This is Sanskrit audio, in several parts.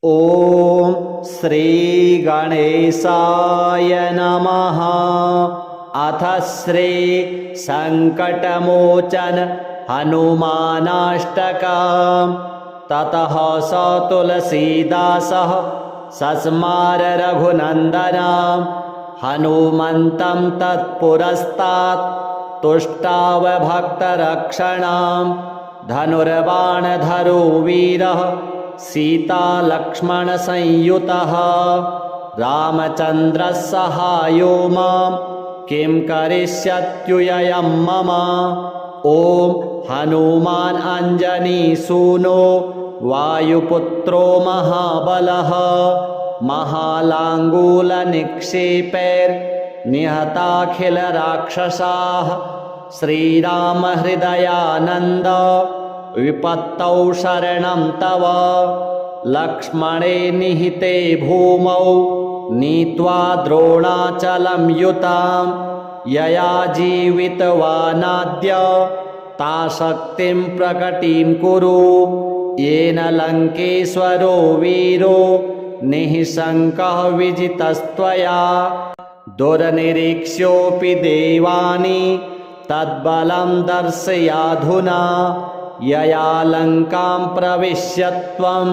ॐ श्री गणेशाय नमः। अथ श्री संकटमोचन हनुमानाष्टकम्। ततः स तुलसीदासः सस्मार रघुनन्दनं हनुमन्तं तत्पुरस्तात् तुष्टाव भक्तरक्षणां। धनुर्बाणधरो वीरः सीतालक्ष्मणसंयुतः रामचन्द्रः सहायो मां किं करिष्यत्युयं मम। ॐ हनुमान् अञ्जनीसूनो वायुपुत्रो महाबलः महालाङ्गूलनिक्षेपैर्निहताखिलराक्षसाः। श्रीरामहृदयानन्द विपत्तौ शरणं तव। लक्ष्मणे निहिते भूमौ नीत्वा द्रोणाचलं युतां। यया जीवितवानाद्य ता शक्तिं प्रकटीं कुरु। येन लङ्केश्वरो वीरो निःशङ्कः विजितस्त्वया। दुर्निरीक्ष्योऽपि देवानि तद्बलं दर्शयाधुना। यया लङ्कां प्रविश्य त्वं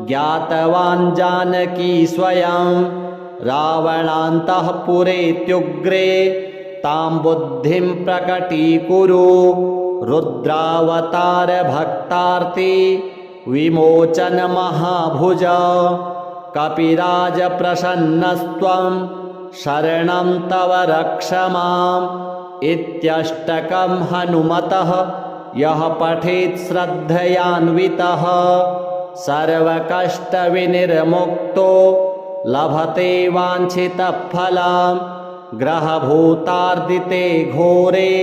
ज्ञातवान् जानकी स्वयं। रावणान्तःपुरेत्युग्रे तां बुद्धिं प्रकटीकुरु। रुद्रावतार भक्तार्ति विमोचन महाभुज। कपिराज प्रसन्नस्त्वं शरणं तव रक्ष माम्। इत्यष्टकं हनुमतः यः पठेत् श्रद्धयान्वितः सर्वकष्टविनिर्मुक्तो लभते वाञ्छितफलम्। ग्रहभूतार्दिते घोरे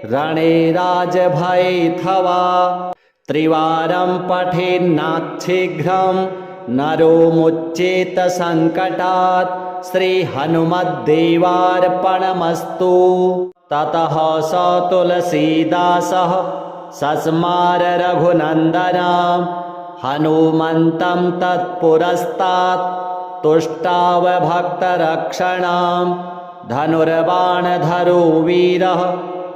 रणे राजभयेऽथवा। त्रिवारं पठेन्नाच्छीघ्रं नरो मुच्येत सङ्कटात्। श्रीहनुमद्देवार्पणमस्तु। ततः स तुलसीदासः सस्मार रघुनन्दनं हनुमन्तं तत्पुरस्तात् तुष्टाव भक्तरक्षणां। धनुर्बाणधरो वीरः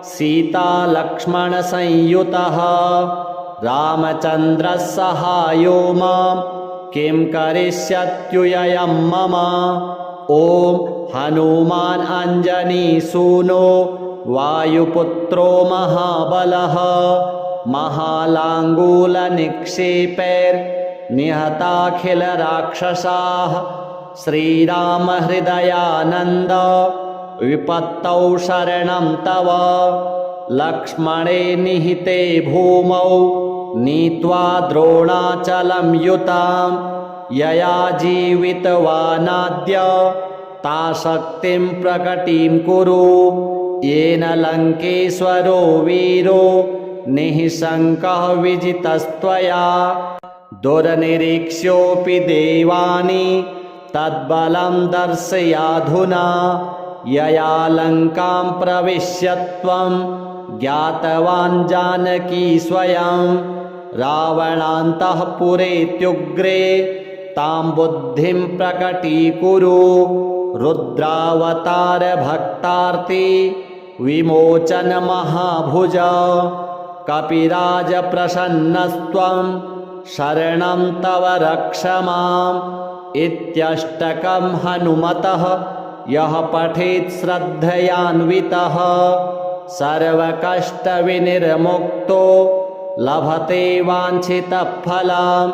सीतालक्ष्मणसंयुतः रामचन्द्रः सहायो मां किं करिष्यत्युयं मम। ॐ हनुमान् अञ्जनीसूनो वायुपुत्रो महाबलः महालाङ्गूलनिक्षेपैर्निहताखिलराक्षसाः। श्रीरामहृदयानन्द विपत्तौ शरणं तव। लक्ष्मणे निहिते भूमौ नीत्वा द्रोणाचलं युतां। यया जीवितवानाद्य ता शक्तिं प्रकटीं कुरु। येन लङ्केश्वरो वीरो निःशङ्कः विजितस्त्वया। दुर्निरीक्ष्योऽपि देवानि तद्बलं दर्शयाधुना। यया लङ्कां प्रविश्य त्वं ज्ञातवान् जानकी स्वयं। रावणान्तःपुरेत्युग्रे तां बुद्धिं प्रकटीकुरु। रुद्रावतार भक्तार्ति विमोचन महाभुज। कपिराज प्रसन्नस्त्वं शरणं तव रक्ष माम्। इत्यष्टकं हनुमतः यः पठेत् श्रद्धयान्वितः सर्वकष्टविनिर्मुक्तो लभते वाञ्छितफलम्।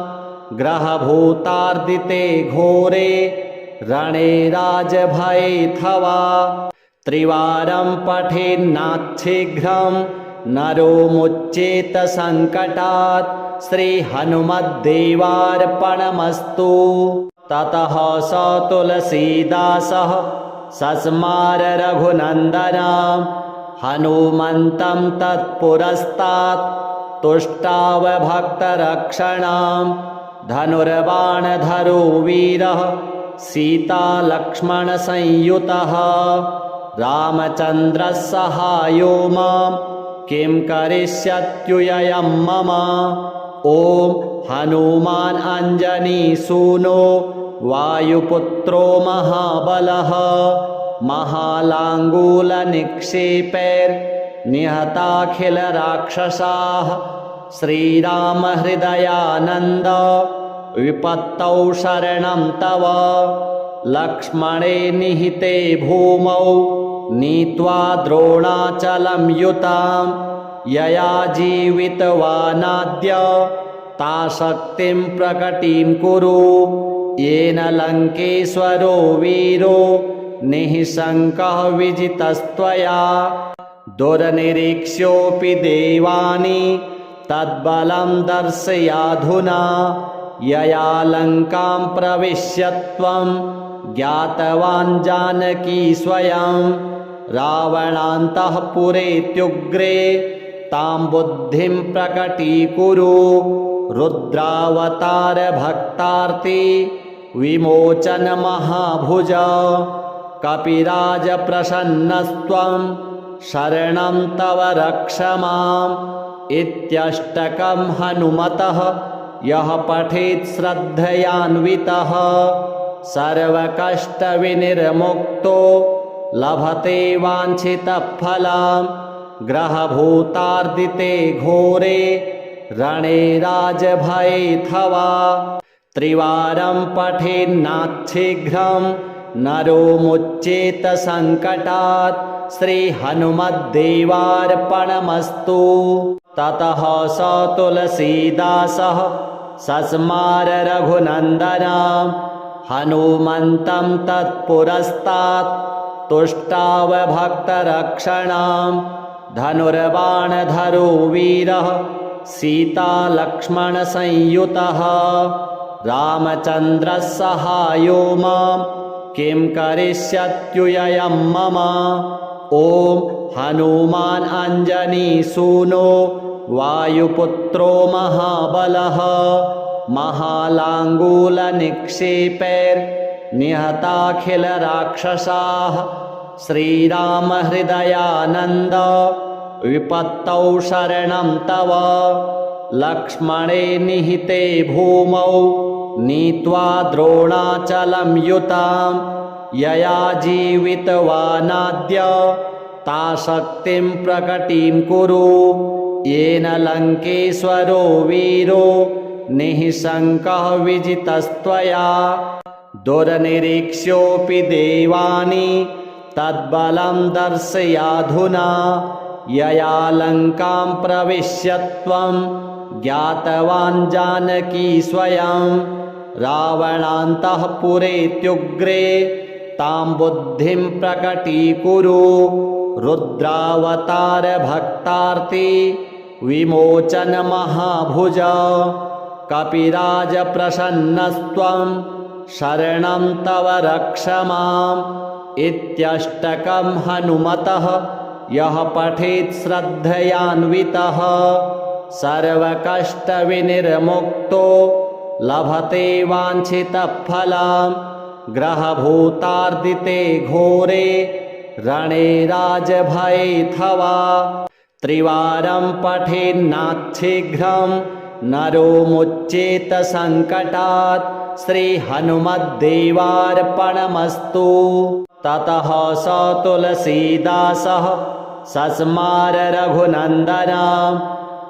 ग्रहभूतार्दिते घोरे रणे राजभयेऽथवा। त्रिवारं पठेन्नाच्छीघ्रं नरो मुच्येत सङ्कटात्। श्रीहनुमद्देवार्पणमस्तु। ततः स तुलसीदासः सस्मार रघुनन्दनं हनुमन्तं तत्पुरस्तात् तुष्टाव भक्तरक्षणां। धनुर्बाणधरो वीरः सीतालक्ष्मणसंयुतः रामचन्द्रः सहायो मां किं करिष्यत्युयं मम। ॐ हनुमान् अञ्जनीसूनो वायुपुत्रो महाबलः महालाङ्गूलनिक्षेपैर्निहताखिलराक्षसाः श्रीरामहृदयानन्द विपत्तौ शरणं तव लक्ष्मणे निहिते भूमौ नीत्वा द्रोणाचलं युतां यया जीवितवानाद्य ता शक्तिं प्रकटीं कुरु येन लङ्केश्वरो वीरो निःशङ्कः विजितस्त्वया दुर्निरीक्ष्योऽपि देवानि तद्बलं दर्शयाधुना यया लङ्कां प्रविश्य त्वं ज्ञातवान् जानकी स्वयं रावणान्तःपुरेत्युग्रे तां बुद्धिं प्रकटीकुरु रुद्रावतारभक्तार्ति विमोचनमहाभुज कपिराजप्रसन्नस्त्वं शरणं तव रक्ष माम् इत्यष्टकं हनुमतः यः पठेत् श्रद्धयान्वितः सर्वकष्टविनिर्मुक्तो लभते वाञ्छितफलं ग्रहभूतार्दिते घोरे रणे राजभयेऽथवा त्रिवारं पठेन्नाच्छीघ्रं नरो मुच्येत सङ्कटात् श्रीहनुमद्देवार्पणमस्तु। ततः स तुलसीदासः सस्मार रघुनन्दनं हनुमन्तं तत्पुरस्तात् तुष्टाव भक्तरक्षणां धनुर्बाणधरो वीरः सीतालक्ष्मणसंयुतः रामचन्द्रः सहायो मां किं करिष्यत्युयं मम ॐ हनुमान् अञ्जनीसूनो वायुपुत्रो महाबलः महालाङ्गूलनिक्षेपैर्निहताखिलराक्षसाः श्रीरामहृदयानन्द विपत्तौ शरणं तव लक्ष्मणे निहिते भूमौ नीत्वा द्रोणाचलं युतां यया जीवितवानाद्य ता शक्तिं प्रकटीं कुरु येन लङ्केश्वरो वीरो निःशङ्कः विजितस्त्वया दुर्निरीक्ष्योऽपि देवानि तद्बलं दर्शयाधुना यया लङ्कां प्रविश्य त्वं ज्ञातवान् जानकी स्वयं रावणान्तःपुरेत्युग्रे तां बुद्धिं प्रकटीकुरु रुद्रावतारभक्तार्ति विमोचनमहाभुज कपिराजप्रसन्नस्त्वं शरणं तव रक्ष माम् इत्यष्टकं हनुमतः यः पठेत् श्रद्धयान्वितः सर्वकष्टविनिर्मुक्तो लभते वाञ्छितफलं ग्रहभूतार्दिते घोरे रणे राजभयेऽथवा त्रिवारं पठेन्नाच्छीघ्रं नरो मुच्येत सङ्कटात् श्रीहनुमद्देवार्पणमस्तु। ततः स तुलसीदासः सस्मार रघुनन्दनं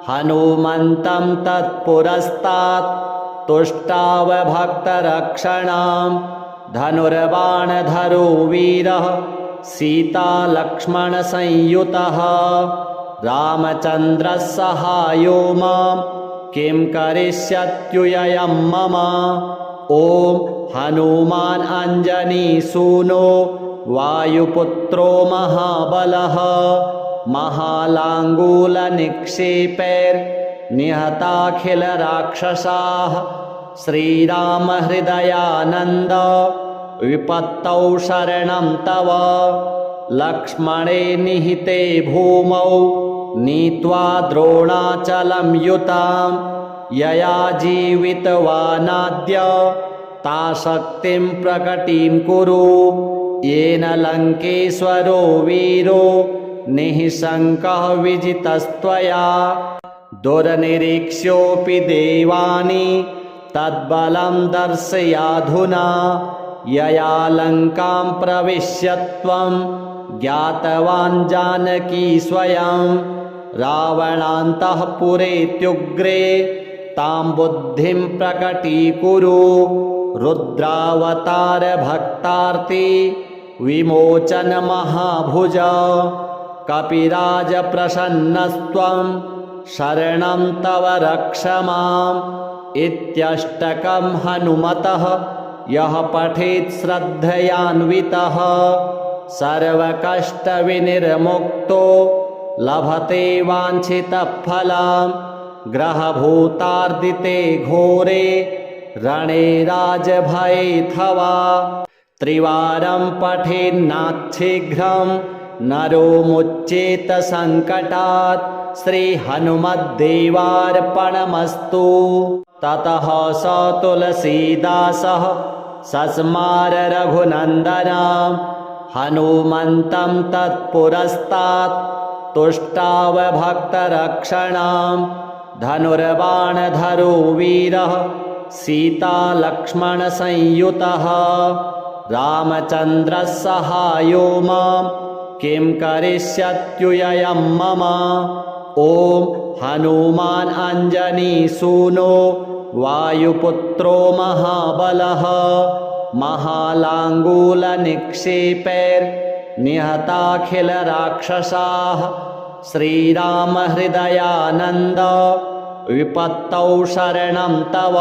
हनुमन्तं तत्पुरस्तात् तुष्टाव भक्तरक्षणां धनुर्बाणधरो वीरः सीतालक्ष्मणसंयुतः रामचन्द्रः सहायो मां किं करिष्यत्युयं मम ॐ हनुमान् अञ्जनीसूनो वायुपुत्रो महाबलः महालाङ्गूलनिक्षेपैर्निहताखिलराक्षसाः श्रीरामहृदयानन्द विपत्तौ शरणं तव लक्ष्मणे निहिते भूमौ नीत्वा द्रोणाचलं युतां यया जीवितवानाद्य ता शक्तिं प्रकटीं कुरु येन लङ्केश्वरो वीरो निःशङ्कः विजितस्त्वया दुर्निरीक्ष्योऽपि देवानि तद्बलं दर्शयाधुना यया लङ्कां प्रविश्य त्वं ज्ञातवान् जानकी स्वयं रावणान्तःपुरेत्युग्रे तां बुद्धिं प्रकटीकुरु रुद्रावतार भक्तार्ति विमोचन महाभुज कपिराज प्रसन्नस्त्वं शरणं तव रक्ष माम् इत्यष्टकं हनुमतः यः पठेत् श्रद्धयान्वितः सर्वकष्टविनिर्मुक्तो लभते वाञ्छितफलं ग्रहभूतार्दिते घोरे रणे राजभयेऽथवा त्रिवारं पठेन्नाच्छीघ्रं नरो मुच्येत सङ्कटात् श्रीहनुमद्देवार्पणमस्तु। ततः स तुलसीदासः सस्मार रघुनन्दनं हनुमन्तं तत्पुरस्तात् तुष्टाव भक्तरक्षणां धनुर्बाणधरो वीरः सीतालक्ष्मणसंयुतः रामचन्द्रः सहायो मां किं करिष्यत्युयं मम ॐ हनुमान् अञ्जनीसूनो वायुपुत्रो महाबलः महालाङ्गूलनिक्षेपैर्निहताखिलराक्षसाः श्रीरामहृदयानन्द विपत्तौ शरणं तव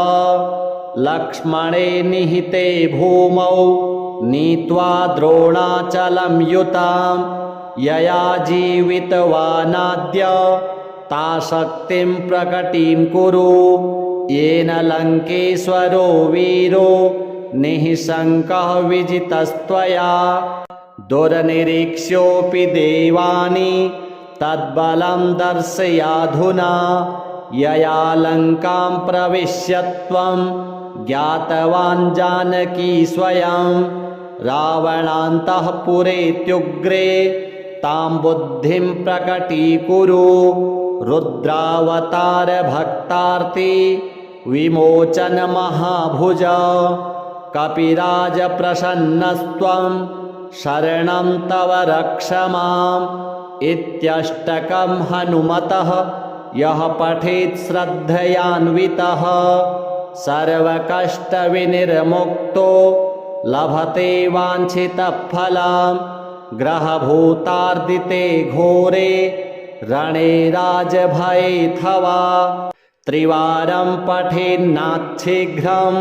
लक्ष्मणे निहिते भूमौ नीत्वा द्रोणाचलं युतां यया जीवितवानाद्य ता शक्तिं प्रकटीं कुरु येन लङ्केश्वरो वीरो निःशङ्कः विजितस्त्वया दुर्निरीक्ष्योऽपि देवानि तद्बलं दर्शयाधुना यया लङ्कां प्रविश्य त्वं ज्ञातवान् जानकी स्वयं रावणान्तःपुरेत्युग्रे तां बुद्धिं प्रकटीकुरु रुद्रावतार भक्तार्ति विमोचन महाभुज कपिराज प्रसन्नस्त्वं शरणं तव रक्ष माम् इत्यष्टकं हनुमतः यः पठेत् श्रद्धयान्वितः सर्वकष्टविनिर्मुक्तो लभते वाञ्छितफलं ग्रहभूतार्दिते घोरे रणे राजभयेऽथवा त्रिवारं पठेन्नाच्छीघ्रं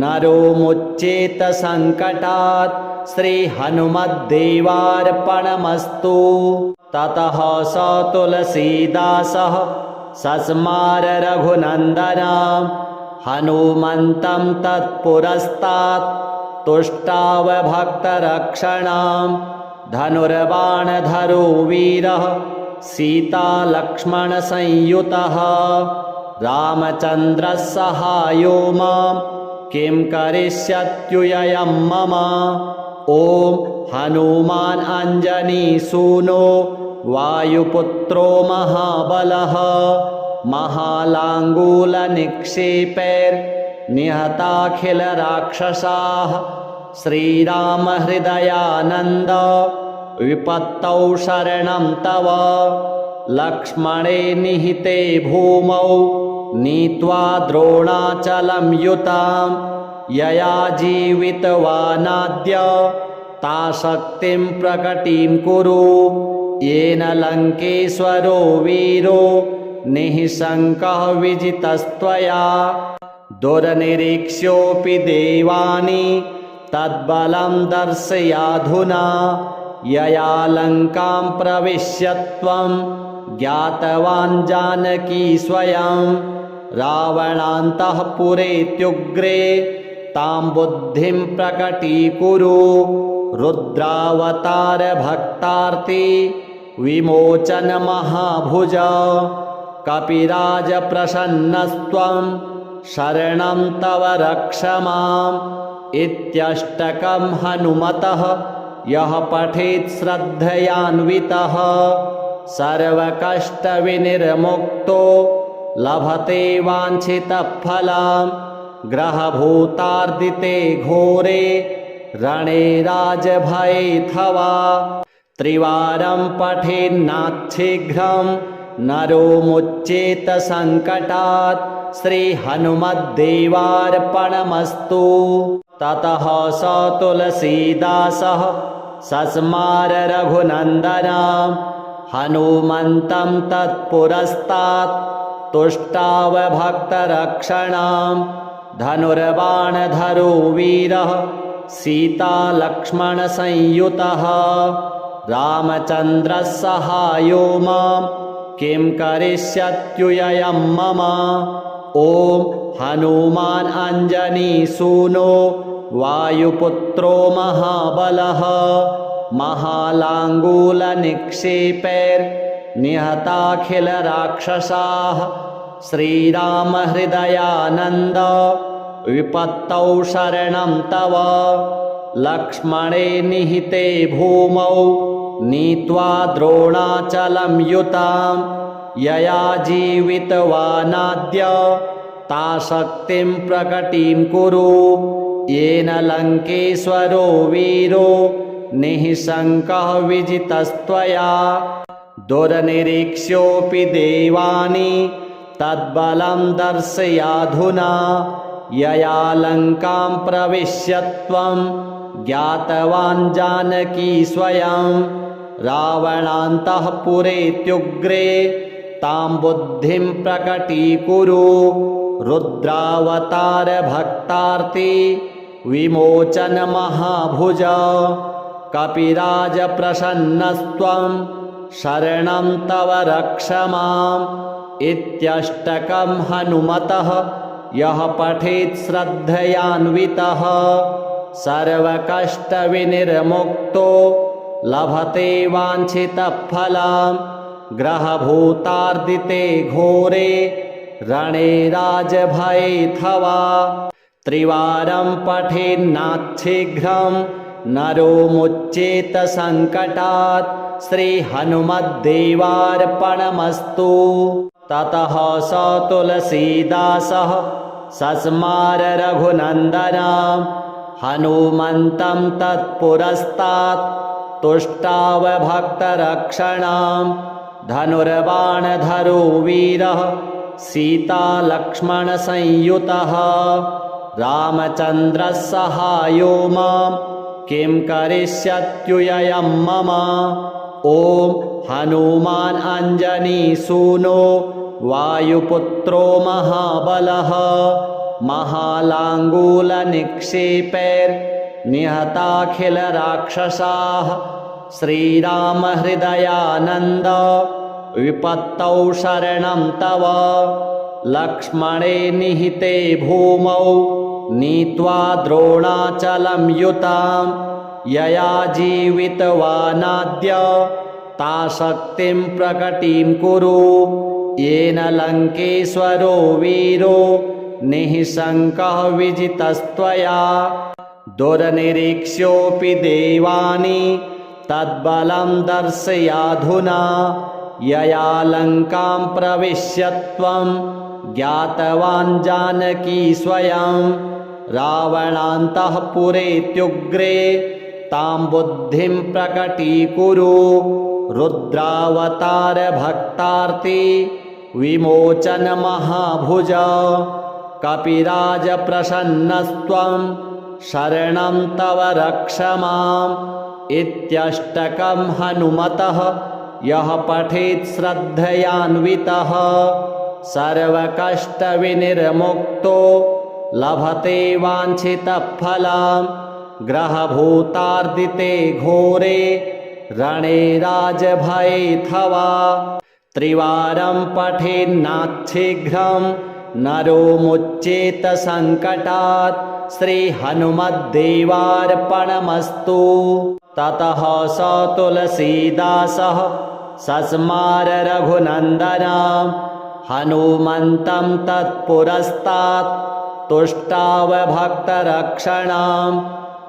नरो मुच्येत सङ्कटात् श्रीहनुमद्देवार्पणमस्तु। ततः स तुलसीदासः सस्मार रघुनन्दनं हनुमन्तं तत्पुरस्तात् तुष्टाव भक्तरक्षणां धनुर्बाणधरो वीरः सीतालक्ष्मणसंयुतः रामचन्द्रः सहायो मां किं करिष्यत्युयं मम ॐ हनुमान् अञ्जनीसूनो वायुपुत्रो महाबलः महालाङ्गूलनिक्षेपैर्निहताखिलराक्षसाः श्रीरामहृदयानन्द विपत्तौ शरणं तव लक्ष्मणे निहिते भूमौ नीत्वा द्रोणाचलं युतां यया जीवितवानाद्य ता शक्तिं प्रकटीं कुरु येन लङ्केश्वरो वीरो निःशङ्कः विजितस्त्वया दुर्निरीक्ष्योऽपि देवानि तद्बलं दर्शयाधुना यया लङ्कां प्रविश्य त्वं ज्ञातवान् जानकी स्वयं रावणान्तःपुरेत्युग्रे तां बुद्धिं प्रकटीकुरु रुद्रावतार भक्तार्ति विमोचन महाभुज कपिराज प्रसन्नस्त्वं शरणं तव रक्ष माम् इत्यष्टकं हनुमतः यः पठेत् श्रद्धयान्वितः सर्वकष्टविनिर्मुक्तो लभते वाञ्छितफलं ग्रहभूतार्दिते घोरे रणे राजभयेऽथवा त्रिवारं पठेन्नाच्छीघ्रं नरो मुच्येत सङ्कटात् श्रीहनुमद्देवार्पणमस्तु। ततः स तुलसीदासः सस्मार रघुनन्दनं हनुमन्तं तत्पुरस्तात् तुष्टाव भक्तरक्षणां धनुर्बाणधरो वीरः सीतालक्ष्मणसंयुतः रामचन्द्रः सहायो मां किं करिष्यत्युयं मम। ॐ हनुमान् अञ्जनीसूनो वायुपुत्रो महाबलः महालाङ्गूलनिक्षेपैर्निहताखिलराक्षसाः श्रीरामहृदयानन्द विपत्तौ शरणं तव लक्ष्मणे निहिते भूमौ नीत्वा द्रोणाचलं युतां यया जीवितवानाद्य ता शक्तिं प्रकटीं कुरु येन लङ्केश्वरो वीरो निःशङ्कः विजितस्त्वया दुर्निरीक्ष्योऽपि देवानि तद्बलं दर्शयाधुना यया लङ्कां प्रविश्य त्वं ज्ञातवान् जानकी स्वयं रावणान्तःपुरेत्युग्रे तां बुद्धिं प्रकटीकुरु रुद्रावतार भक्तार्ति विमोचन महाभुज कपिराज प्रसन्नस्त्वं शरणं तव रक्ष माम् इत्यष्टकं हनुमतः यः पठेत् श्रद्धयान्वितः सर्वकष्टविनिर्मुक्तो लभते वाञ्छितफलं ग्रहभूतार्दिते घोरे रणे राजभयेऽथवा त्रिवारं पठेन्नाच्छीघ्रं नरो मुच्येत सङ्कटात् श्रीहनुमद्देवार्पणमस्तु। ततः स तुलसीदासः सस्मार रघुनन्दनं हनुमन्तं तत्पुरस्तात् तुष्टाव भक्तरक्षणां धनुर्बाणधरो वीरः सीतालक्ष्मणसंयुतः रामचन्द्रः सहायो मां किं करिष्यत्युयं मम। ॐ हनुमान् अञ्जनीसूनो वायुपुत्रो महाबलः महालाङ्गूलनिक्षेपैर्निहताखिलराक्षसाः श्रीरामहृदयानन्द विपत्तौ शरणं तव लक्ष्मणे निहिते भूमौ नीत्वा द्रोणाचलं युतां यया जीवितवानाद्य ता शक्तिं प्रकटीं कुरु येन लङ्केश्वरो वीरो निःशङ्कः विजितस्त्वया दुर्निरीक्ष्योऽपि देवानि तद्बलं दर्शयाधुना यया लङ्कां प्रविश्य त्वं ज्ञातवान् जानकी स्वयं रावणान्तःपुरेत्युग्रे तां बुद्धिं प्रकटीकुरु रुद्रावतार भक्तार्ति विमोचन महाभुज कपिराज प्रसन्नस्त्वं शरणं तव रक्ष माम् इत्यष्टकं हनुमतः यः पठेत् श्रद्धयान्वितः सर्वकष्टविनिर्मुक्तो लभते वाञ्छितफलं ग्रहभूतार्दिते घोरे रणे राजभयेऽथवा त्रिवारं पठेन्नाच्छीघ्रं नरो मुच्येत सङ्कटात् श्रीहनुमद्देवार्पणमस्तु। ततः स तुलसीदासः सस्मार रघुनन्दनं हनुमन्तं तत्पुरस्तात् तुष्टाव भक्तरक्षणां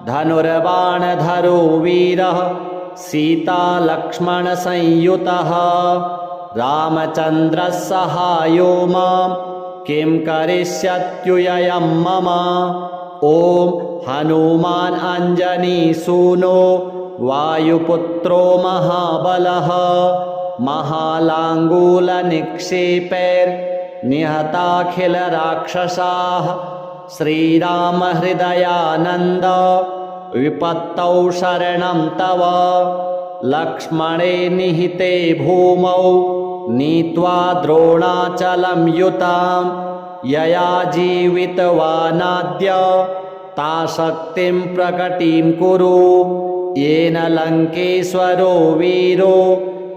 धनुर्बाणधरो वीरः सीतालक्ष्मणसंयुतः रामचन्द्रः सहायो मां किं करिष्यत्युययं मम। ॐ हनुमान् अञ्जनीसूनो वायुपुत्रो महाबलः महालाङ्गूलनिक्षेपैर्निहताखिलराक्षसाः। श्रीरामहृदयानन्द विपत्तौ शरणं तव। लक्ष्मणे निहिते भूमौ नीत्वा द्रोणाचलं युतां यया जीवितवानाद्य ताशक्तिं प्रकटीं कुरु। येन लङ्केश्वरो वीरो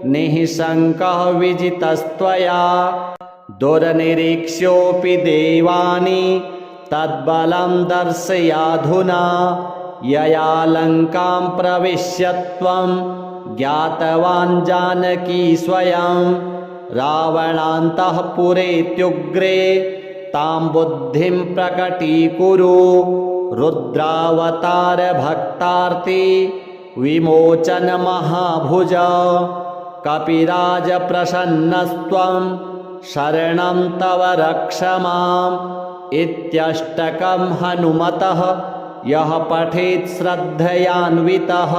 निःशङ्कः विजितस्त्वया। दुर्निरीक्ष्योऽपि देवानि तद्बलं दर्शयाधुना। यया लङ्कां प्रविश्य त्वं ज्ञातवान् जानकी स्वयं। रावणान्तःपुरेत्युग्रे तां बुद्धिं प्रकटीकुरु। रुद्रावतारभक्तार्ति विमोचनमहाभुज। कपिराजप्रसन्नस्त्वं शरणं तव रक्ष माम्। इत्यष्टकं हनुमतः यः पठेत् श्रद्धयान्वितः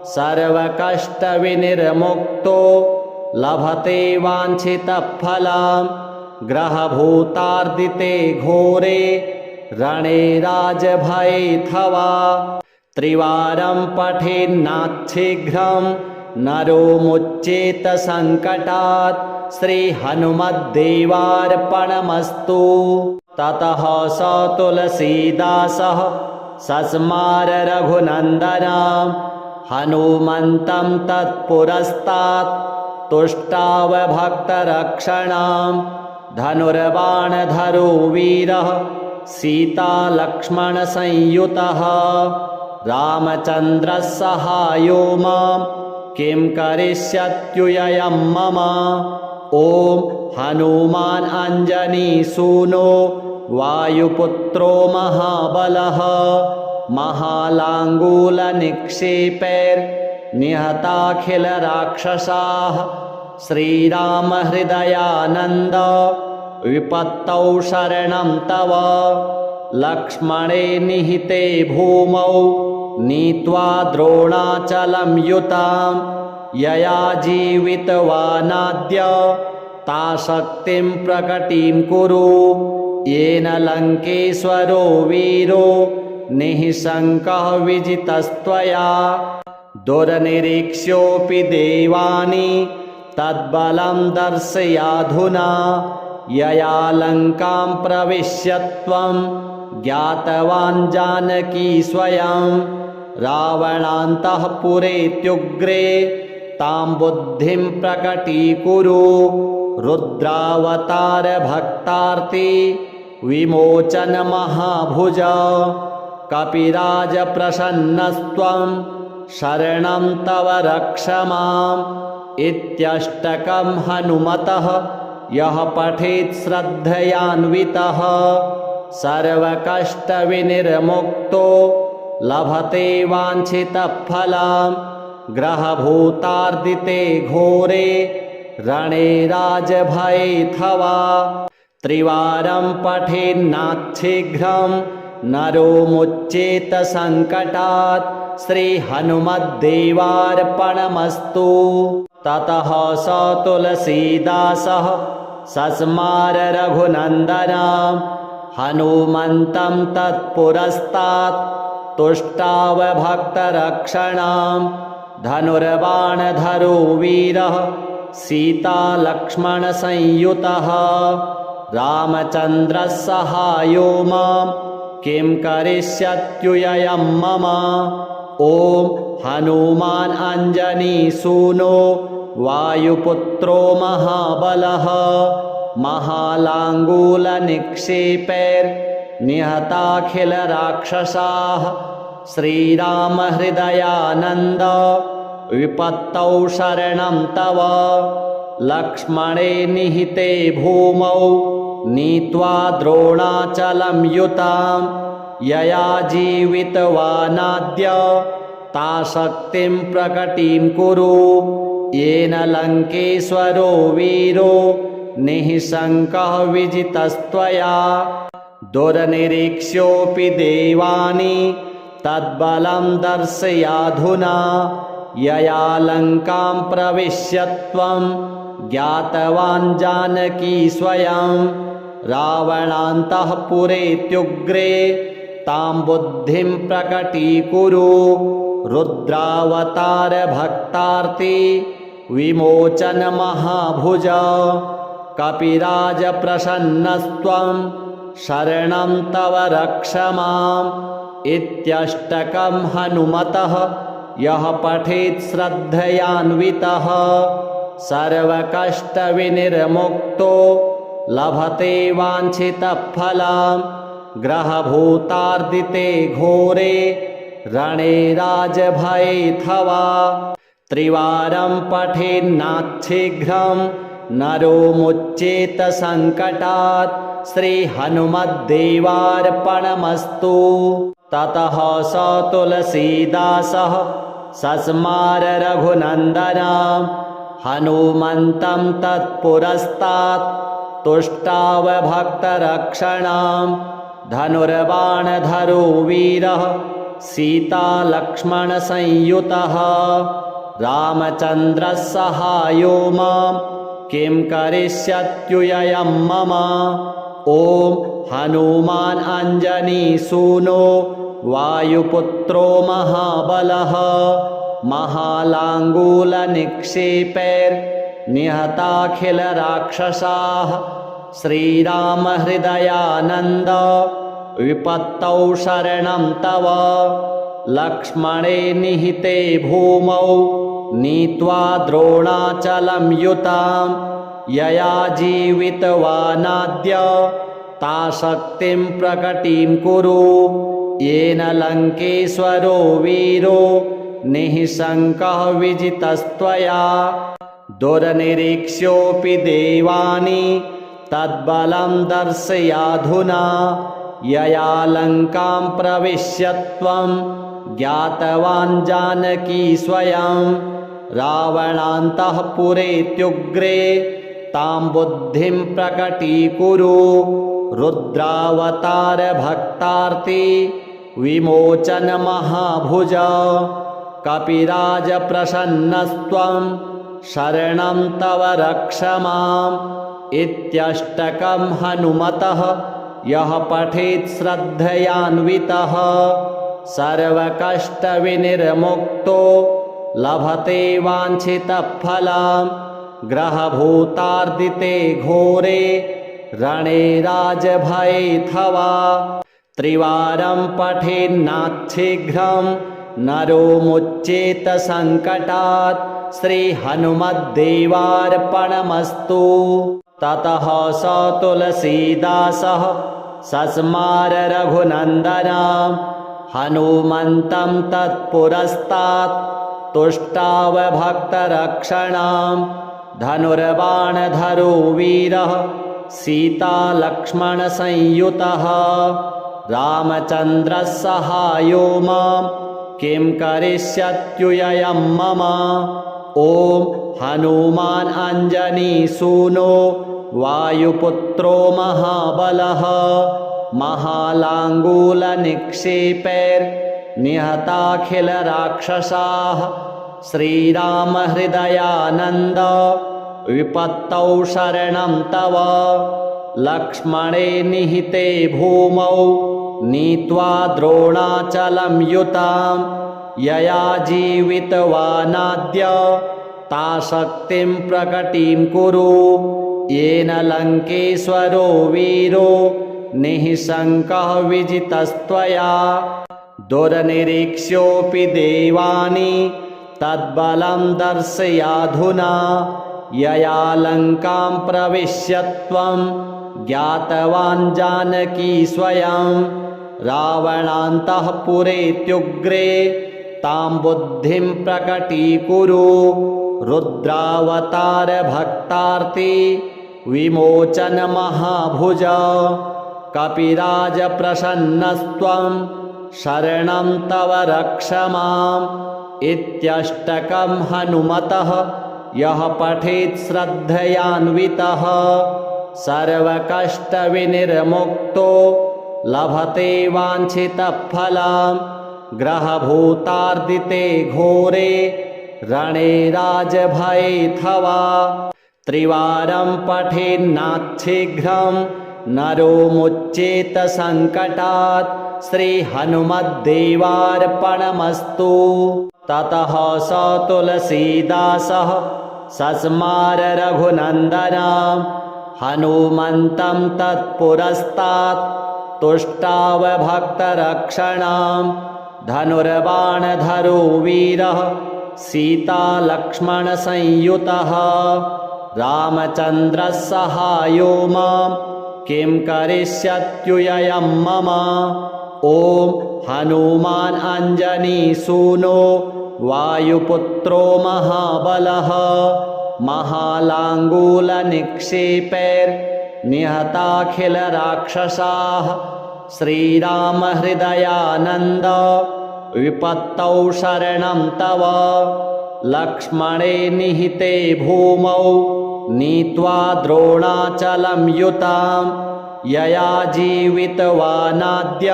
सर्वकष्टविनिर्मुक्तो लभते वाञ्छितफलम्। ग्रहभूतार्दिते घोरे रणे राजभयेऽथवा। त्रिवारं पठेन्नाच्छीघ्रं नरो मुच्येत सङ्कटात्। श्रीहनुमद्देवार्पणमस्तु। ततः स तुलसीदासः सस्मार रघुनन्दनं हनुमन्तं तत्पुरस्तात् तुष्टाव भक्तरक्षणां। धनुर्बाणधरो वीरः सीतालक्ष्मणसंयुतः रामचन्द्रः सहायो मां किं करिष्यत्युययं मम। ॐ हनुमान् अञ्जनीसूनो वायुपुत्रो महाबलः महालाङ्गूलनिक्षेपैर्निहताखिलराक्षसाः। श्रीरामहृदयानन्द विपत्तौ शरणं तव। लक्ष्मणे निहिते भूमौ नीत्वा द्रोणाचलं युतां यया जीवितवानाद्य ताशक्तिं प्रकटीं कुरु। येन लङ्केश्वरो वीरो निःशङ्कः विजितस्त्वया। दुर्निरीक्ष्योऽपि देवानि तद्बलं दर्शयाधुना। यया लङ्कां प्रविश्य त्वं ज्ञातवान् जानकी स्वयं। रावणान्तःपुरेत्युग्रे तां बुद्धिं प्रकटीकुरु। रुद्रावतारभक्तार्ति विमोचनमहाभुज। कपिराजप्रसन्नस्त्वं शरणं तव रक्ष माम्। इत्यष्टकं हनुमतः यः पठेत् श्रद्धयान्वितः सर्वकष्टविनिर्मुक्तो लभते वाञ्छितफलम्। ग्रहभूतार्दिते घोरे रणे राजभयेऽथवा। त्रिवारं पठेन्नाच्छीघ्रं नरो मुच्येत सङ्कटात्। श्रीहनुमद्देवार्पणमस्तु। ततः स तुलसीदासः सस्मार रघुनन्दनं हनुमन्तं तत्पुरस्तात् तुष्टाव भक्तरक्षणां। धनुर्बाणधरो वीरः सीतालक्ष्मणसंयुतः रामचन्द्रः सहायो मां किं करिष्यत्युययं मम। ॐ हनुमान् अञ्जनीसूनो वायुपुत्रो महाबलः महालाङ्गूलनिक्षेपैर्निहताखिलराक्षसाः। श्रीरामहृदयानन्द विपत्तौ शरणं तव। लक्ष्मणे निहिते भूमौ नीत्वा द्रोणाचलं युतां यया जीवितवानाद्य ताशक्तिं प्रकटीं कुरु। येन लङ्केश्वरो वीरो निःशङ्कः विजितस्त्वया दुर्निरीक्ष्योऽपि देवानि तद्बलं दर्शयाधुना यया लङ्कां प्रविश्य त्वं ज्ञातवान् जानकी स्वयं रावणान्तःपुरेत्युग्रे तां बुद्धिं प्रकटीकुरु रुद्रावतार भक्तार्ति विमोचन महाभुज कपिराज प्रसन्नस्त्वं शरणं तव रक्ष माम् इत्यष्टकं हनुमतः यः पठेत् श्रद्धयान्वितः सर्वकष्टविनिर्मुक्तो लभते वाञ्छितफलं ग्रहभूतार्दिते घोरे रणे राजभयेऽथवा त्रिवारं पठेन्नाच्छीघ्रं नरो मुच्येत सङ्कटात् श्रीहनुमद्देवार्पणमस्तु। ततः स तुलसीदासः सस्मार रघुनन्दनं हनुमन्तं तत्पुरस्तात् तुष्टाव भक्तरक्षणां धनुर्बाणधरो वीरः सीतालक्ष्मणसंयुतः रामचन्द्रः सहायो मां किं करिष्यत्युयं मम ॐ हनुमान् अञ्जनीसूनो वायुपुत्रो महाबलः महालाङ्गूलनिक्षेपैर्निहताखिलराक्षसाः श्रीरामहृदयानन्द विपत्तौ शरणं तव लक्ष्मणे निहिते भूमौ नीत्वा द्रोणाचलं युतां यया जीवितवानाद्य ता शक्तिं प्रकटीं कुरु येन लङ्केश्वरो वीरो निःशङ्कः विजितस्त्वया दुर्निरीक्ष्योऽपि देवानि तद्बलं दर्शयाधुना यया लङ्कां प्रविश्य त्वं ज्ञातवान् जानकी स्वयं रावणान्तःपुरेत्युग्रे तां बुद्धिं प्रकटीकुरु रुद्रावतार भक्तार्ति विमोचन महाभुज कपिराज प्रसन्नस्त्वं शरणं तव रक्ष माम् इत्यष्टकं हनुमतः यः पठेत् श्रद्धयान्वितः सर्वकष्टविनिर्मुक्तो लभते वाञ्छितफलं ग्रहभूतार्दिते घोरे रणे राजभयेऽथवा त्रिवारं पठेन्नाच्छीघ्रं नरो मुच्येत सङ्कटात् श्रीहनुमद्देवार्पणमस्तु। ततः स तुलसीदासः सस्मार रघुनन्दनं हनुमन्तं तत्पुरस्तात् तुष्टाव भक्तरक्षणां धनुर्बाणधरो वीरः सीतालक्ष्मणसंयुतः रामचन्द्रः सहायो मां किं करिष्यत्युयं मम ॐ हनुमान् अञ्जनीसूनो वायुपुत्रो महाबलः महालाङ्गूलनिक्षेपैर्निहताखिलराक्षसाः श्रीरामहृदयानन्द विपत्तौ शरणं तव लक्ष्मणे निहिते भूमौ नीत्वा द्रोणाचलं युतां यया जीवितवानाद्य ता शक्तिं प्रकटीं कुरु येन लङ्केश्वरो वीरो निःशङ्कः विजितस्त्वया दुर्निरीक्ष्योऽपि देवानि तद्बलं दर्शयाधुना यया लङ्कां प्रविश्य त्वं ज्ञातवान् जानकी स्वयं रावणान्तःपुरेत्युग्रे तां बुद्धिं प्रकटीकुरु रुद्रावतार भक्तार्ति विमोचन महाभुज कपिराज प्रसन्नस्त्वं शरणं तव रक्ष माम् इत्यष्टकं हनुमतः यः पठेत् श्रद्धयान्वितः सर्वकष्टविनिर्मुक्तो लभते वाञ्छितफलम् ग्रहभूतार्दिते घोरे रणे राजभयेऽथवा त्रिवारं पठेन्नाच्छीघ्रं नरो मुच्येत सङ्कटात् श्रीहनुमद्देवार्पणमस्तु। ततः स तुलसीदासः सस्मार रघुनन्दनं हनुमन्तं तत्पुरस्तात् तुष्टाव भक्तरक्षणां धनुर्बाणधरो वीरः सीतालक्ष्मणसंयुतः रामचन्द्रः सहायो मां किं करिष्यत्युयं मम। ॐ हनुमान् अञ्जनीसूनो वायुपुत्रो महाबलः महालाङ्गूलनिक्षेपैर्निहताखिलराक्षसाः श्रीरामहृदयानन्द विपत्तौ शरणं तव लक्ष्मणे निहिते भूमौ नीत्वा द्रोणाचलं युतां यया जीवितवानाद्य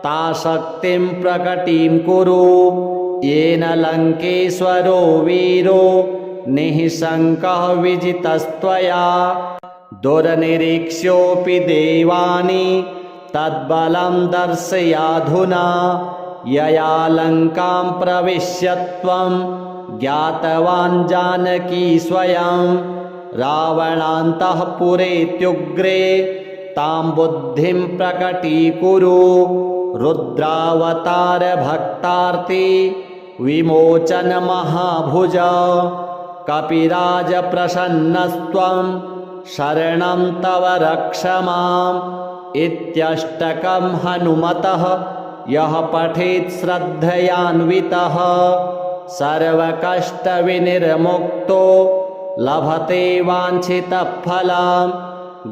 ता शक्तिं प्रकटीं कुरु येन लङ्केश्वरो वीरो निःशङ्कः विजितस्त्वया दुर्निरीक्ष्योऽपि देवानि तद्बलं दर्शयाधुना यया लङ्कां प्रविश्य त्वं ज्ञातवान् जानकी स्वयं रावणान्तःपुरेत्युग्रे तां बुद्धिं प्रकटीकुरु रुद्रावतार भक्तार्ति विमोचन महाभुज कपिराज प्रसन्नस्त्वं शरणं तव रक्ष माम् इत्यष्टकं हनुमतः यः पठेत् श्रद्धयान्वितः सर्वकष्टविनिर्मुक्तो लभते वाञ्छितफलम्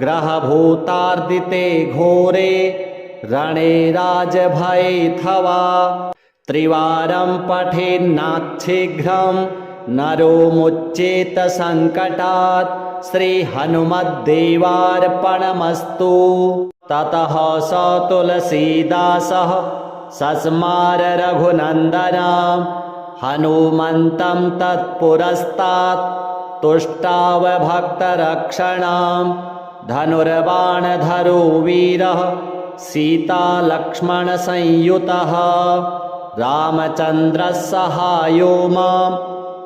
ग्रहभूतार्दिते घोरे रणे राजभयेऽथवा त्रिवारं पठेन्नाच्छीघ्रं नरो मुच्येत सङ्कटात् श्रीहनुमद्देवार्पणमस्तु। ततः स तुलसीदासः सस्मार रघुनन्दनं हनुमन्तं तत्पुरस्तात् तुष्टाव भक्तरक्षणां धनुर्बाणधरो वीरः सीतालक्ष्मणसंयुतः रामचन्द्रः सहायो मां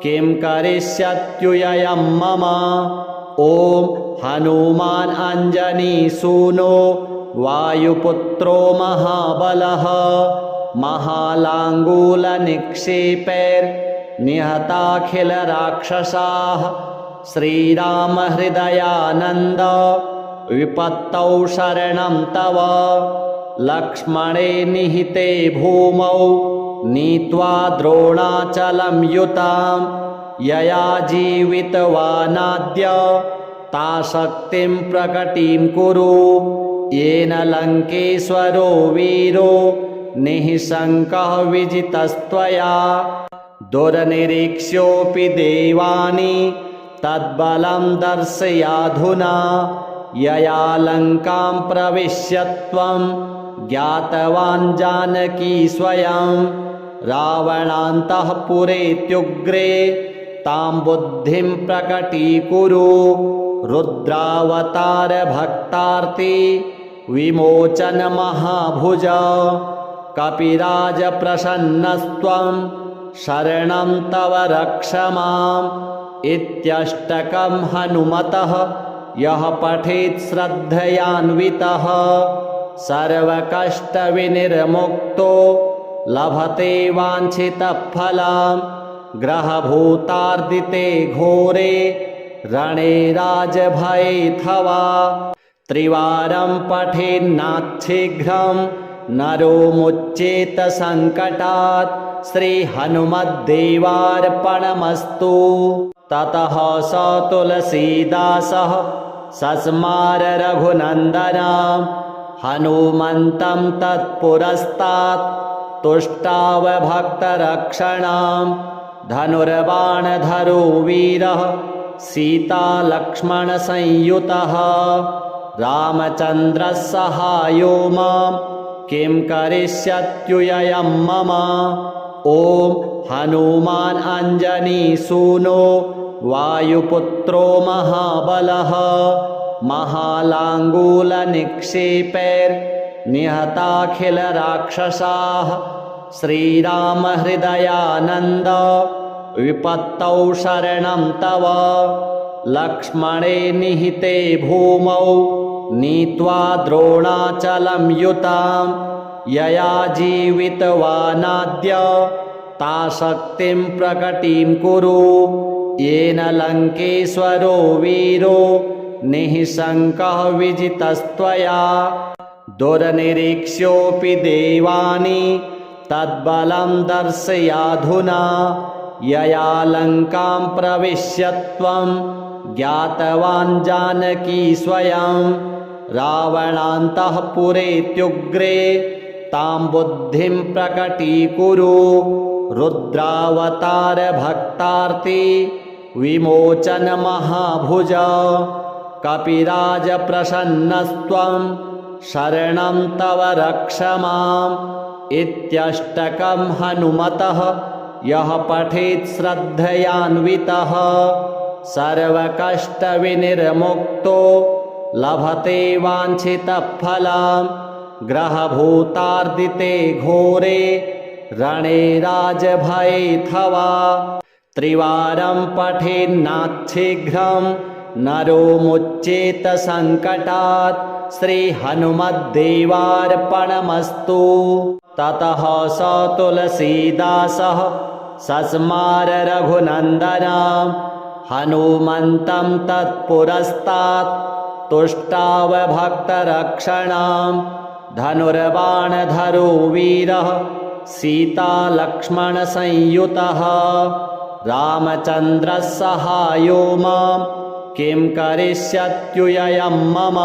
किं करिष्यत्युयं मम। ॐ हनुमान् अञ्जनीसूनो वायुपुत्रो महाबलः महालाङ्गूलनिक्षेपैर्निहताखिलराक्षसाः श्रीरामहृदयानन्द विपत्तौ शरणं तव लक्ष्मणे निहिते भूमौ नीत्वा द्रोणाचलं युतां यया जीवितवानाद्य ता शक्तिं प्रकटीं कुरु येन लङ्केश्वरो वीरो निःशङ्कः विजितस्त्वया दुर्निरीक्ष्योऽपि देवानि तद्बलं दर्शयाधुना यया लङ्कां प्रविश्य त्वं ज्ञातवान् जानकी स्वयं रावणान्तःपुरेत्युग्रे तां बुद्धिं प्रकटीकुरु रुद्रावतार भक्तार्ति विमोचन महाभुज कपिराज प्रसन्नस्त्वं शरणं तव रक्ष माम् इत्यष्टकं हनुमतः यः पठेत् श्रद्धयान्वितः सर्वकष्टविनिर्मुक्तो लभते वाञ्छितफलम् ग्रहभूतार्दिते घोरे रणे राजभयेऽथवा त्रिवारं पठेन्नाच्छीघ्रं नरो मुच्येत सङ्कटात् श्रीहनुमद्देवार्पणमस्तु। ततः स तुलसीदासः सस्मार रघुनन्दनं हनुमन्तं तत्पुरस्तात् तुष्टाव भक्तरक्षणां धनुर्बाणधरो वीरः सीतालक्ष्मणसंयुतः रामचन्द्रः सहायो मां किं करिष्यत्युयं मम ॐ हनुमान् अञ्जनीसूनो वायुपुत्रो महाबलः महालाङ्गूलनिक्षेपैर्निहताखिलराक्षसाः श्रीरामहृदयानन्द विपत्तौ शरणं तव लक्ष्मणे निहिते भूमौ नीत्वा द्रोणाचलं युतां यया जीवितवानाद्य ता शक्तिं प्रकटीं कुरु येन लङ्केश्वरो वीरो निःशङ्कः विजितस्त्वया दुर्निरीक्ष्योऽपि देवानि तद्बलं दर्शयाधुना यया लङ्कां प्रविश्य त्वं ज्ञातवान् जानकी स्वयं रावणान्तःपुरेत्युग्रे तां बुद्धिं प्रकटीकुरु रुद्रावतारभक्तार्ति विमोचनमहाभुज कपिराजप्रसन्नस्त्वं शरणं तव रक्ष माम् इत्यष्टकं हनुमतः यः पठेत् श्रद्धयान्वितः सर्वकष्टविनिर्मुक्तो लभते वाञ्छितफलं ग्रहभूतार्दिते घोरे रणे राजभयेऽथवा त्रिवारं पठेन्नाच्छीघ्रं नरो मुच्येत सङ्कटात् श्रीहनुमद्देवार्पणमस्तु ततः स तुलसीदासः सस्मार रघुनन्दनं हनुमन्तं तत्पुरस्तात् तुष्टावभक्तरक्षणां धनुर्बाणधरो वीरः सीतालक्ष्मणसंयुतः रामचन्द्रः सहायो मां किं करिष्यत्युयं मम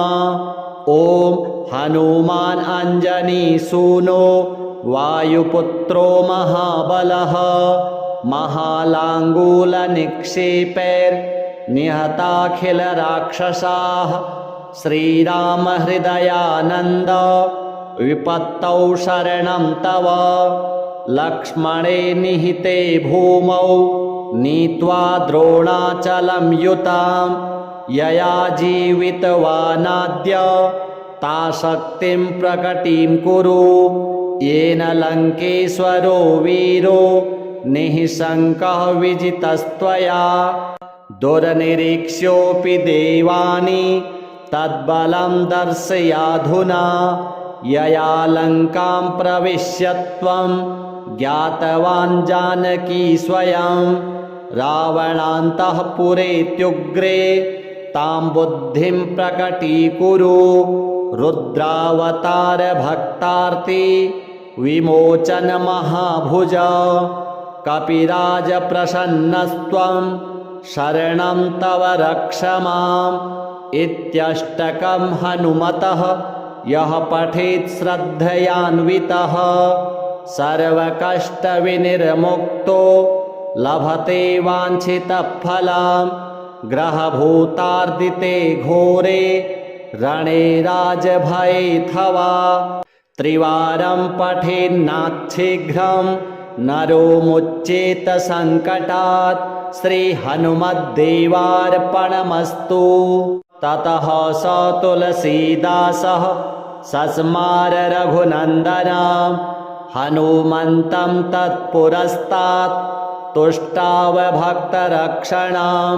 ॐ हनुमान् अञ्जनीसूनो वायुपुत्रो महाबलः महालाङ्गूलनिक्षेपैर्निहताखिलराक्षसाः श्रीरामहृदयानन्द विपत्तौ शरणं तव लक्ष्मणे निहिते भूमौ नीत्वा द्रोणाचलं युतां यया जीवितवानाद्य ता शक्तिं प्रकटीं कुरु येन लङ्केश्वरो वीरो निःशङ्कः विजितस्त्वया दुर्निरीक्ष्योऽपि देवानि तद्बलं दर्शयाधुना यया लङ्कां प्रविश्य त्वं ज्ञातवान् जानकी स्वयं रावणान्तःपुरेत्युग्रे तां बुद्धिं प्रकटीकुरु रुद्रावतारभक्तार्ति विमोचनमहाभुज कपिराजप्रसन्नस्त्वं शरणं तव रक्ष माम् इत्यष्टकं हनुमतः यः पठेत् श्रद्धयान्वितः सर्वकष्टविनिर्मुक्तो लभते वाञ्छितफलं ग्रहभूतार्दिते घोरे रणे राजभयेऽथवा त्रिवारं पठेन्नाच्छीघ्रं नरो मुच्येत सङ्कटात् श्रीहनुमद्देवार्पणमस्तु ततः स तुलसीदासः सस्मार रघुनन्दनं हनुमन्तं तत्पुरस्तात् तुष्टावभक्तरक्षणां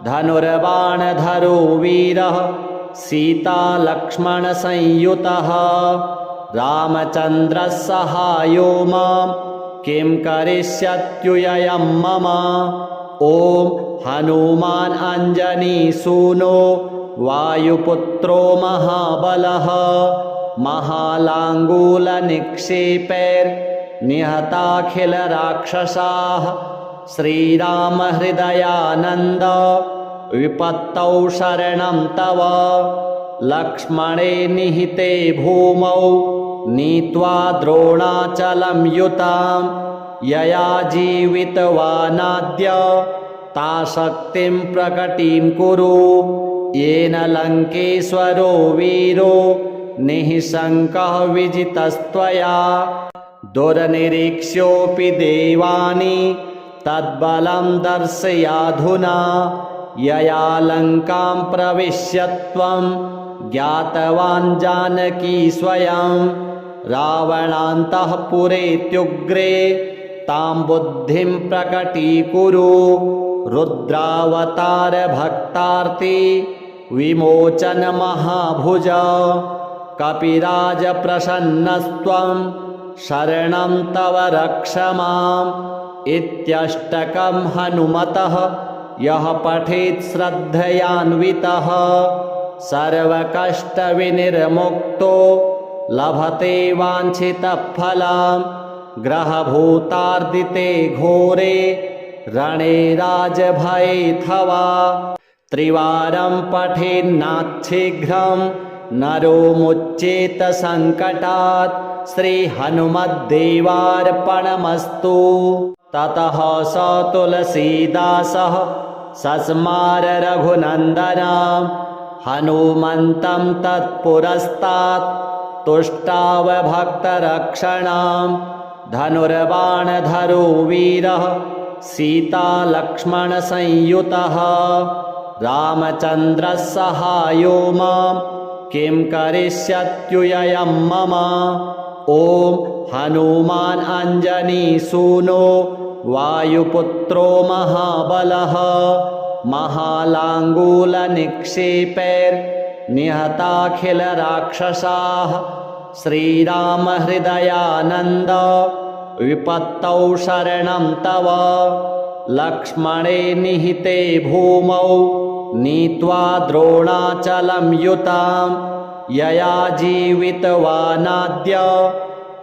धनुर्बाणधरो वीरः सीतालक्ष्मणसंयुतः रामचन्द्रः सहायो मां किं करिष्यत्युयं मम ॐ हनुमान् अञ्जनीसूनो वायुपुत्रो महाबलः महालाङ्गूलनिक्षेपैर्निहताखिलराक्षसाः श्रीरामहृदयानन्द विपत्तौ शरणं तव लक्ष्मणे निहिते भूमौ नीत्वा द्रोणाचलं युतां यया जीवितवानाद्य ता शक्तिं प्रकटीं कुरु येन लङ्केश्वरो वीरो निःशङ्कः विजितस्त्वया दुर्निरीक्ष्योऽपि देवानि तद्बलं दर्शयाधुना यया लङ्कां प्रविश्य त्वं ज्ञातवान् जानकी स्वयं रावणान्तःपुरेत्युग्रे तां बुद्धिं प्रकटीकुरु रुद्रावतारभक्तार्ति विमोचनमहाभुज कपिराजप्रसन्नस्त्वं शरणं तव रक्ष माम् इत्यष्टकं हनुमतः यः पठेत् श्रद्धयान्वितः सर्वकष्टविनिर्मुक्तो लभते वाञ्छितफलं ग्रहभूतार्दिते घोरे रणे राजभयेऽथवा त्रिवारं पठेन्नाच्छीघ्रं नरो मुच्येत सङ्कटात् श्रीहनुमद्देवार्पणमस्तु। ततः स तुलसीदासः सस्मार रघुनन्दनं हनुमन्तं तत्पुरस्तात् तुष्टाव भक्तरक्षणां धनुर्बाणधरो वीरः सीतालक्ष्मणसंयुतः रामचन्द्रः सहायो मां किं करिष्यत्युयं मम ॐ हनुमान् अञ्जनीसूनो वायुपुत्रो महाबलः महालाङ्गूलनिक्षेपैर्निहताखिलराक्षसाः श्रीरामहृदयानन्द विपत्तौ शरणं तव लक्ष्मणे निहिते भूमौ नीत्वा द्रोणाचलं युतां यया जीवितवानाद्य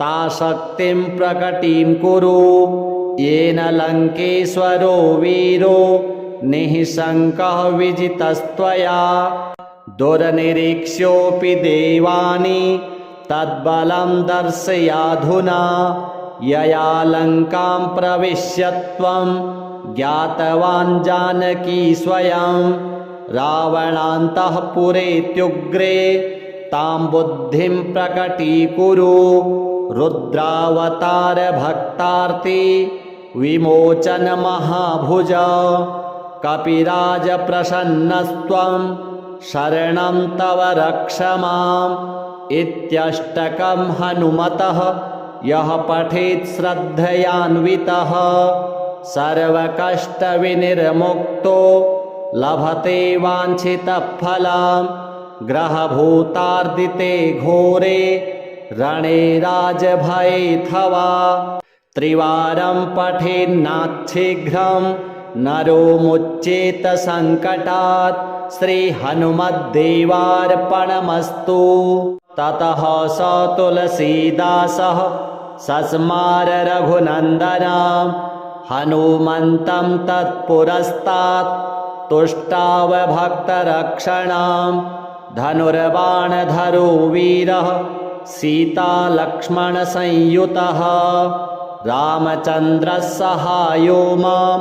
ता शक्तिं प्रकटीं कुरु येन लङ्केश्वरो वीरो निःशङ्कः विजितस्त्वया दुर्निरीक्ष्योऽपि देवानि तद्बलं दर्शयाधुना यया लङ्कां प्रविश्य त्वं ज्ञातवान् जानकी स्वयं रावणान्तःपुरेत्युग्रे तां बुद्धिं प्रकटीकुरु रुद्रावतारभक्तार्ति विमोचनमहाभुज कपिराजप्रसन्नस्त्वं शरणं तव रक्ष माम् इत्यष्टकं हनुमतः यः पठेत् श्रद्धयान्वितः सर्वकष्टविनिर्मुक्तो लभते वाञ्छितफलं ग्रहभूतार्दिते घोरे रणे राजभयेऽथवा त्रिवारं पठेन्नाच्छीघ्रं नरो मुच्येत सङ्कटात् श्रीहनुमद्देवार्पणमस्तु। ततः स तुलसीदासः सस्मार रघुनन्दनं हनुमन्तं तत्पुरस्तात् तुष्टाव भक्तरक्षणां धनुर्बाणधरो वीरः सीतालक्ष्मणसंयुतः रामचन्द्रः सहायो मां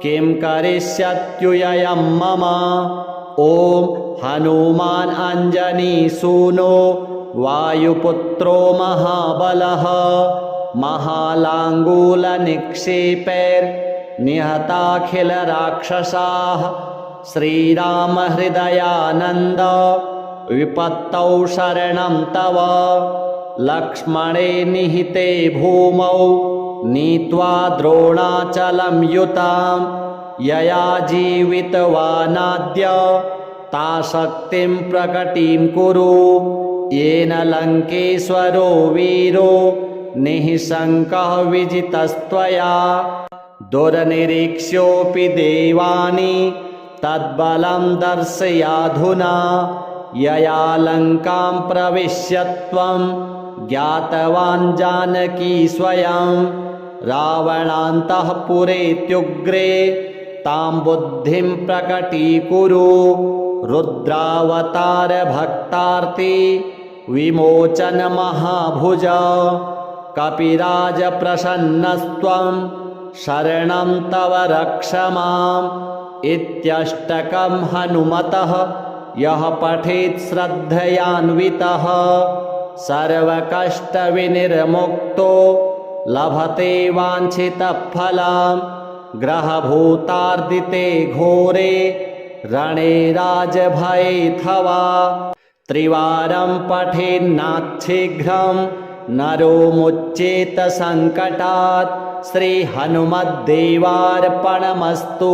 किं करिष्यत्युयं मम ॐ हनुमान् अञ्जनीसूनो वायुपुत्रो महाबलः महालाङ्गूलनिक्षेपैर्निहताखिलराक्षसाः श्रीरामहृदयानन्द विपत्तौ शरणं तव लक्ष्मणे निहिते भूमौ नीत्वा द्रोणाचलं युतां यया जीवितवानाद्य ता शक्तिं प्रकटीं कुरु येन लङ्केश्वरो वीरो निःशङ्कः विजितस्त्वया दुर्निरीक्ष्योऽपि देवानि तद्बलं दर्शयाधुना यया लङ्कां प्रविश्य त्वं ज्ञातवान् जानकी स्वयं रावणान्तःपुरेत्युग्रे तां बुद्धिं प्रकटीकुरु रुद्रावतारभक्तार्ति विमोचनमहाभुज कपिराज प्रसन्नस्त्वं शरणं तव रक्ष माम् इत्यष्टकं हनुमतः यः पठेत् श्रद्धयान्वितः सर्वकष्टविनिर्मुक्तो लभते वाञ्छितफलं ग्रहभूतार्दिते घोरे रणे राजभयेऽथवा त्रिवारं पठेन्नाच्छीघ्रं नरो मुच्येत सङ्कटात् श्रीहनुमद्देवार्पणमस्तु।